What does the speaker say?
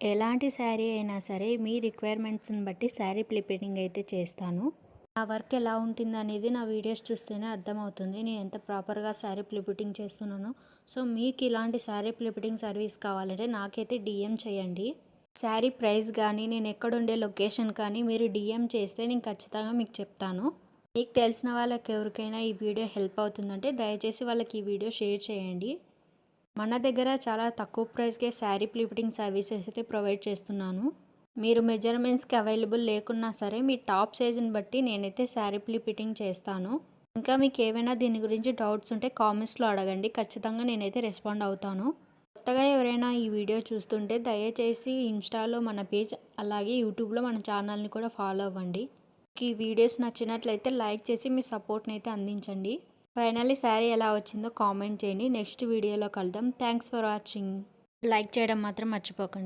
ఎలాంటి శారీ అయినా సరే మీ రిక్వైర్మెంట్స్ని బట్టి శారీ ప్రిపేరింగ్ అయితే చేస్తాను. నా వర్క్ ఎలా ఉంటుందనేది నా వీడియోస్ చూస్తేనే అర్థమవుతుంది నేను ఎంత ప్రాపర్గా శారీ ప్రిపేరింగ్ చేస్తున్నానో. సో మీకు ఇలాంటి శారీ ప్రిపేరింగ్ సర్వీస్ కావాలంటే నాకైతే డిఎం చేయండి. శారీ ప్రైస్ కానీ నేను ఎక్కడుండే లొకేషన్ కానీ మీరు డిఎం చేస్తే నేను ఖచ్చితంగా మీకు చెప్తాను. మీకు తెలిసిన వాళ్ళకి ఎవరికైనా ఈ వీడియో హెల్ప్ అవుతుందంటే దయచేసి వాళ్ళకి ఈ వీడియో షేర్ చేయండి. మన దగ్గర చాలా తక్కువ ప్రైస్కే శారీ ప్రిపేరింగ్ సర్వీసెస్ అయితే ప్రొవైడ్ చేస్తున్నాను. మీరు మెజర్మెంట్స్కి అవైలబుల్ లేకున్నా సరే మీ టాప్ సైజుని బట్టి నేనైతే శారీ ప్రిపేరింగ్ చేస్తాను. ఇంకా మీకు ఏమైనా దీని గురించి డౌట్స్ ఉంటే కామెంట్స్లో అడగండి, ఖచ్చితంగా నేనైతే రెస్పాండ్ అవుతాను. కొత్తగా ఎవరైనా ఈ వీడియో చూస్తుంటే దయచేసి ఇన్స్టాలో మన పేజ్ అలాగే యూట్యూబ్లో మన ఛానల్ని కూడా ఫాలో అవ్వండి. ఈ వీడియోస్ నచ్చినట్లయితే లైక్ చేసి మీ సపోర్ట్ని అయితే అందించండి. ఫైనల్లీ శారీ ఎలా వచ్చిందో కామెంట్ చేయండి. నెక్స్ట్ వీడియోలో కలుద్దాం. Thanks for watching. లైక్ చేయడం మాత్రం మర్చిపోకండి.